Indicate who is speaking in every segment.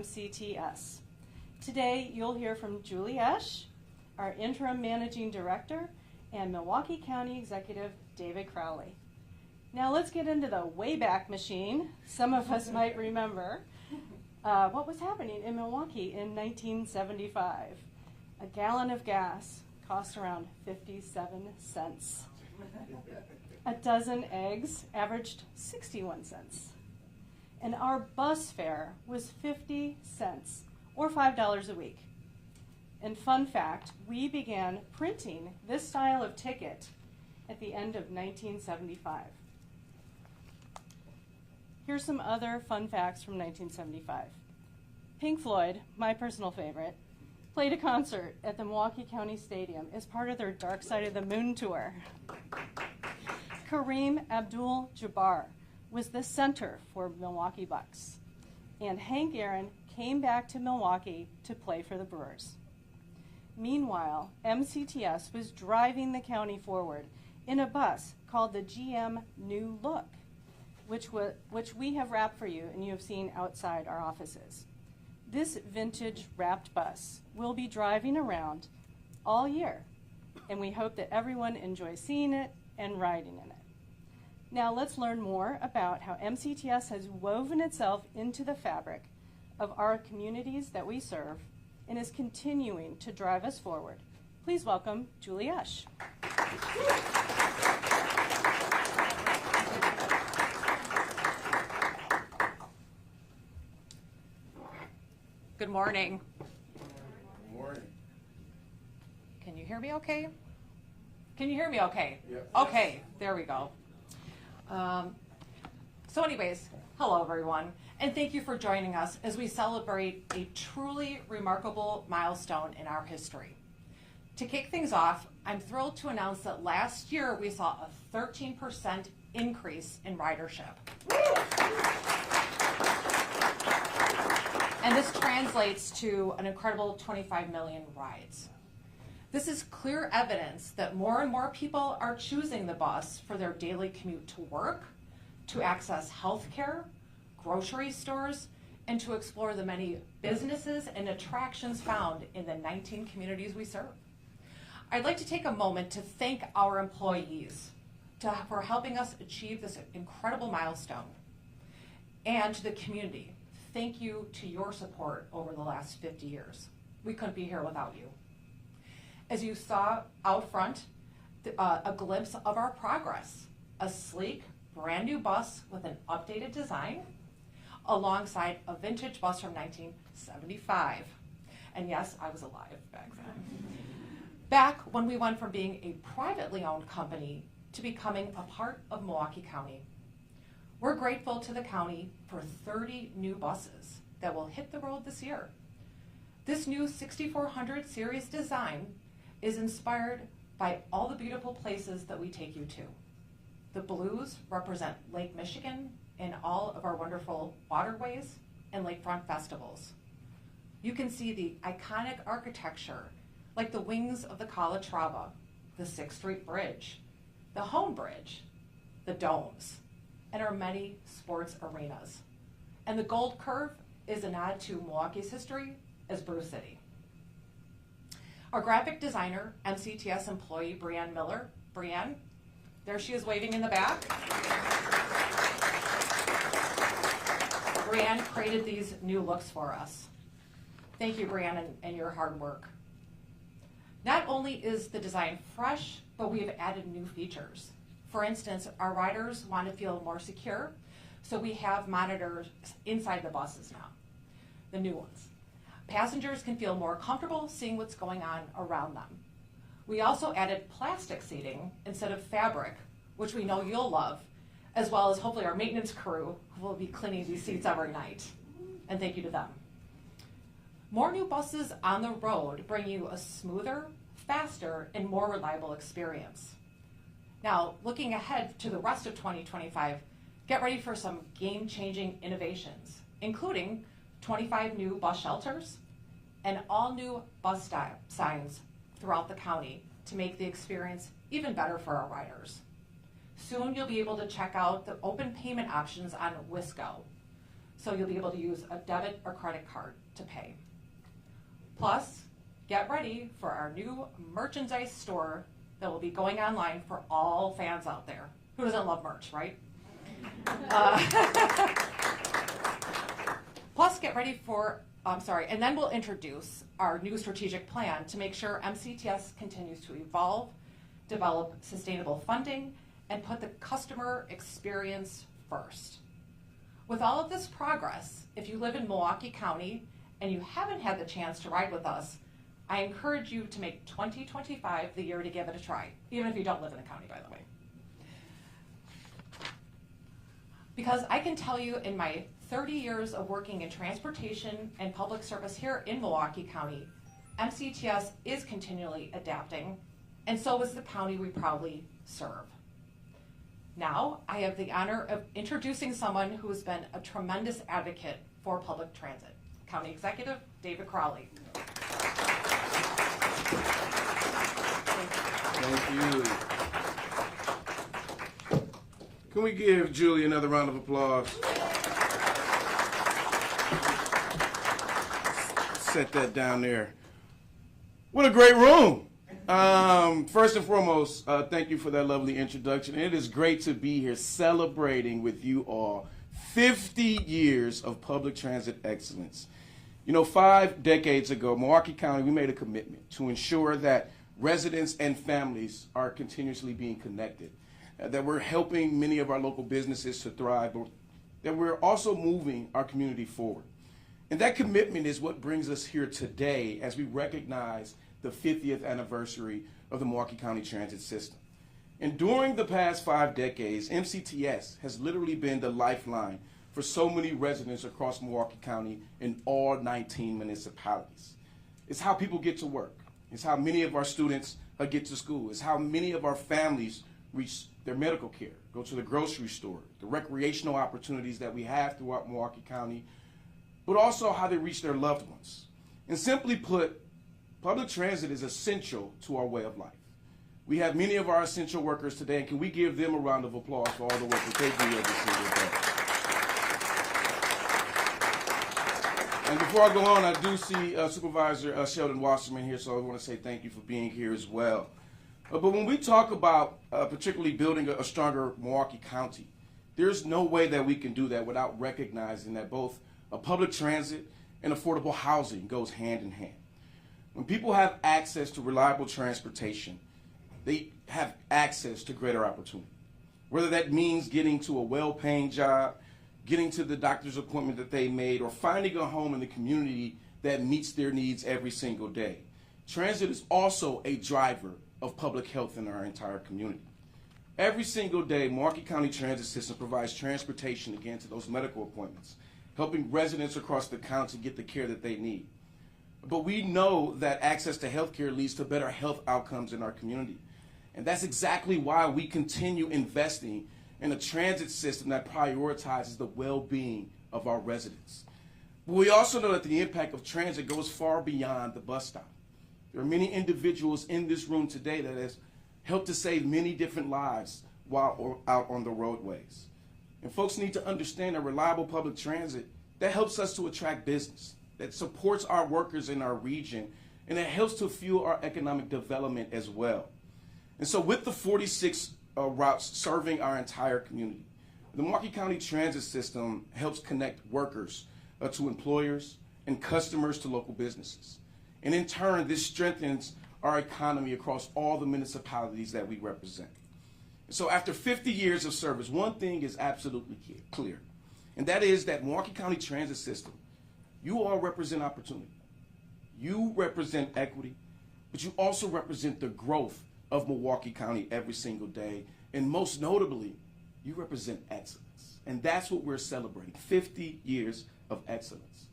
Speaker 1: MCTS. Today, you'll hear from Julie Esch, our Interim Managing Director, and Milwaukee County Executive David Crowley. Now let's get into the Wayback Machine. Some of us might remember what was happening in Milwaukee in 1975. A gallon of gas cost around 57 cents. A dozen eggs averaged 61 cents. And our bus fare was 50 cents, or $5 a week. And fun fact, we began printing this style of ticket at the end of 1975. Here's some other fun facts from 1975. Pink Floyd, my personal favorite, played a concert at the Milwaukee County Stadium as part of their Dark Side of the Moon tour. Kareem Abdul-Jabbar was the center for Milwaukee Bucks, and Hank Aaron came back to Milwaukee to play for the Brewers. Meanwhile, MCTS was driving the county forward in a bus called the GM New Look, which we have wrapped for you and you have seen outside our offices. This vintage wrapped bus will be driving around all year, and we hope that everyone enjoys seeing it and riding in it. Now let's learn more about how MCTS has woven itself into the fabric of our communities that we serve and is continuing to drive us forward. Please welcome Julie Esch.
Speaker 2: Good morning.
Speaker 3: Good morning.
Speaker 2: Can you hear me okay? Can you hear me okay?
Speaker 3: Yep.
Speaker 2: Okay, there we go. So anyways, hello everyone, and thank you for joining us as we celebrate a truly remarkable milestone in our history. To kick things off, I'm thrilled to announce that last year we saw a 13% increase in ridership. And this translates to an incredible 25 million rides. This is clear evidence that more and more people are choosing the bus for their daily commute to work, to access healthcare, grocery stores, and to explore the many businesses and attractions found in the 19 communities we serve. I'd like to take a moment to thank our employees for helping us achieve this incredible milestone. And to the community, thank you to your support over the last 50 years. We couldn't be here without you. As you saw out front, a glimpse of our progress, a sleek, brand new bus with an updated design, alongside a vintage bus from 1975. And yes, I was alive back then. Back when we went from being a privately owned company to becoming a part of Milwaukee County. We're grateful to the county for 30 new buses that will hit the road this year. This new 6400 series design is inspired by all the beautiful places that we take you to. The blues represent Lake Michigan and all of our wonderful waterways and lakefront festivals. You can see the iconic architecture like the wings of the Calatrava, the 6th Street Bridge, the Home Bridge, the domes, and our many sports arenas. And the Gold Curve is a nod to Milwaukee's history as Brew City. Our graphic designer, MCTS employee Brianne Miller, Brianne, there she is waving in the back. Brianne created these new looks for us. Thank you, Brianne, and your hard work. Not only is the design fresh, but we have added new features. For instance, our riders want to feel more secure, so we have monitors inside the buses now, the new ones. Passengers can feel more comfortable seeing what's going on around them. We also added plastic seating instead of fabric, which we know you'll love, as well as hopefully our maintenance crew who will be cleaning these seats every night. And thank you to them. More new buses on the road bring you a smoother, faster, and more reliable experience. Now, looking ahead to the rest of 2025, get ready for some game-changing innovations, including 25 new bus shelters and all new bus stop signs throughout the county to make the experience even better for our riders. Soon you'll be able to check out the open payment options on Wisco. so you'll be able to use a debit or credit card to pay. Plus, get ready for our new merchandise store that will be going online for all fans out there. Who doesn't love merch, right? Plus, get ready for, and then we'll introduce our new strategic plan to make sure MCTS continues to evolve, develop sustainable funding, and put the customer experience first. With all of this progress, if you live in Milwaukee County and you haven't had the chance to ride with us, I encourage you to make 2025 the year to give it a try, even if you don't live in the county, by the way. Because I can tell you in my 30 years of working in transportation and public service here in Milwaukee County, MCTS is continually adapting, and so is the county we proudly serve. Now, I have the honor of introducing someone who has been a tremendous advocate for public transit, County Executive David Crowley.
Speaker 3: Thank you. Can we give Julie another round of applause? Set that down there. What a great room. First and foremost, thank you for that lovely introduction. It is great to be here celebrating with you all 50 years of public transit excellence. You know, 5 decades ago, Milwaukee County, we made a commitment to ensure that residents and families are continuously being connected, that we're helping many of our local businesses to thrive, but that we're also moving our community forward. And that commitment is what brings us here today as we recognize the 50th anniversary of the Milwaukee County Transit System. And during the past 5 decades, MCTS has literally been the lifeline for so many residents across Milwaukee County in all 19 municipalities. It's how people get to work. It's how many of our students get to school. It's how many of our families reach their medical care, go to the grocery store, the recreational opportunities that we have throughout Milwaukee County, but also how they reach their loved ones. And simply put, public transit is essential to our way of life. We have many of our essential workers today, and can we give them a round of applause for all the work that they do every single day? And before I go on, I do see Supervisor Sheldon Wasserman here, so I want to say thank you for being here as well. But when we talk about particularly building a stronger Milwaukee County, there's no way that we can do that without recognizing that both public transit and affordable housing goes hand in hand. When people have access to reliable transportation, they have access to greater opportunity. Whether that means getting to a well-paying job, getting to the doctor's appointment that they made, or finding a home in the community that meets their needs every single day. Transit is also a driver of public health in our entire community. Every single day, Milwaukee County Transit System provides transportation again to those medical appointments, helping residents across the county get the care that they need. But we know that access to health care leads to better health outcomes in our community. And that's exactly why we continue investing in a transit system that prioritizes the well-being of our residents. But we also know that the impact of transit goes far beyond the bus stop. There are many individuals in this room today that has helped to save many different lives while out on the roadways. And folks need to understand that reliable public transit, that helps us to attract business, that supports our workers in our region, and it helps to fuel our economic development as well. And so with the 46 routes serving our entire community, the Milwaukee County Transit System helps connect workers to employers and customers to local businesses. And in turn, this strengthens our economy across all the municipalities that we represent. So after 50 years of service, one thing is absolutely clear, and that is that Milwaukee County Transit System, you all represent opportunity. You represent equity, but you also represent the growth of Milwaukee County every single day, and most notably, you represent excellence. And that's what we're celebrating, 50 years of excellence.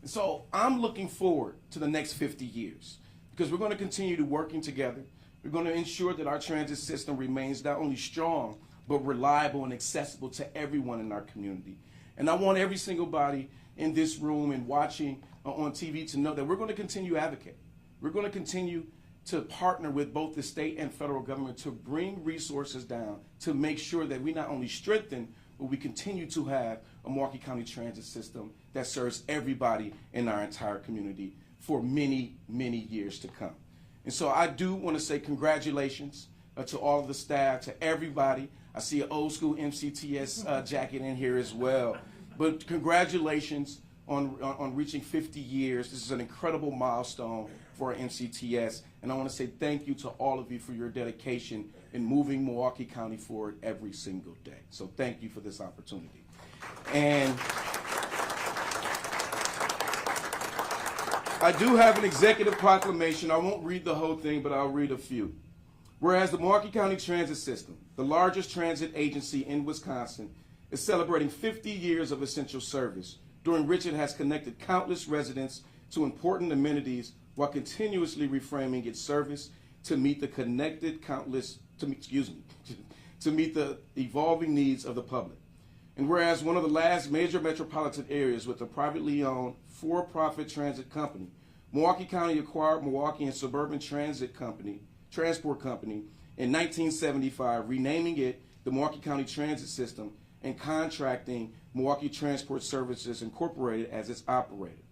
Speaker 3: And so I'm looking forward to the next 50 years because we're going to continue to working together. We're going to ensure that our transit system remains not only strong, but reliable and accessible to everyone in our community. And I want every single body in this room and watching on TV to know that we're going to continue to advocate. We're going to continue to partner with both the state and federal government to bring resources down to make sure that we not only strengthen, but we continue to have a Milwaukee County Transit System that serves everybody in our entire community for many, many years to come. And so I do want to say congratulations to all of the staff, to everybody. I see an old school MCTS jacket in here as well. But congratulations on reaching 50 years. This is an incredible milestone for our MCTS. And I want to say thank you to all of you for your dedication in moving Milwaukee County forward every single day. So thank you for this opportunity. And I do have an executive proclamation. I won't read the whole thing, but I'll read a few. Whereas the Milwaukee County Transit System, the largest transit agency in Wisconsin, is celebrating 50 years of essential service, during which it has connected countless residents to important amenities while continuously reframing its service to meet the to meet the evolving needs of the public. And whereas one of the last major metropolitan areas with a privately owned for-profit transit company, Milwaukee County acquired Milwaukee and Suburban Transport Company in 1975, renaming it the Milwaukee County Transit System and contracting Milwaukee Transport Services Incorporated as its operator.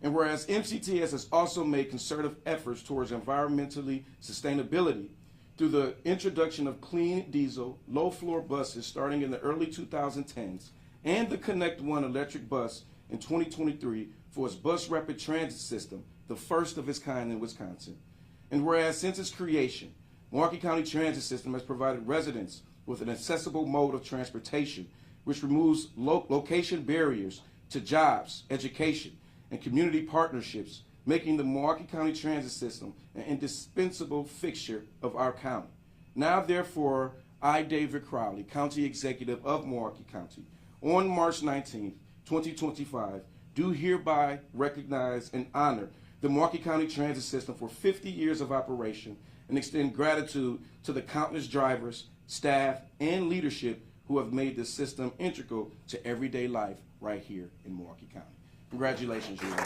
Speaker 3: And whereas MCTS has also made concerted efforts towards environmentally sustainability through the introduction of clean diesel, low-floor buses starting in the early 2010s, and the Connect One electric bus in 2023 for its bus rapid transit system, the first of its kind in Wisconsin. And whereas since its creation, Milwaukee County Transit System has provided residents with an accessible mode of transportation, which removes location barriers to jobs, education, and community partnerships, making the Milwaukee County Transit System an indispensable fixture of our county. Now, therefore, I, David Crowley, County Executive of Milwaukee County, on March 19, 2025, do hereby recognize and honor the Milwaukee County Transit System for 50 years of operation and extend gratitude to the countless drivers, staff, and leadership who have made this system integral to everyday life right here in Milwaukee County. Congratulations, you all.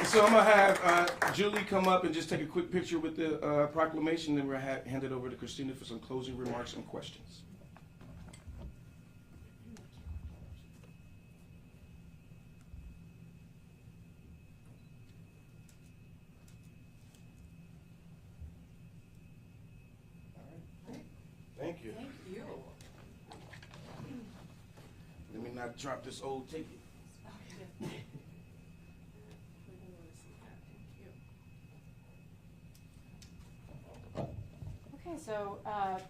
Speaker 3: So I'm going to have Julie come up and just take a quick picture with the proclamation, and we'll hand it over to Christina for some closing remarks and questions. Thank you.
Speaker 2: Thank you.
Speaker 3: Let me not drop this old ticket.
Speaker 1: Okay, so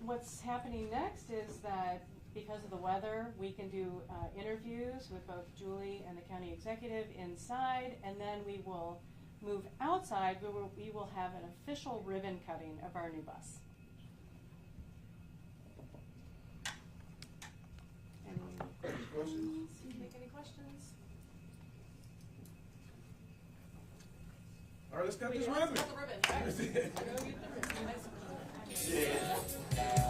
Speaker 1: what's happening next is that because of the weather, we can do interviews with both Julie and the county executive inside, and then we will move outside where we will have an official ribbon cutting of our new bus. Any questions? Make any questions?
Speaker 3: All right, let's cut this ribbon.
Speaker 2: Let's cut the ribbon. Go get the ribbon.
Speaker 3: Yeah.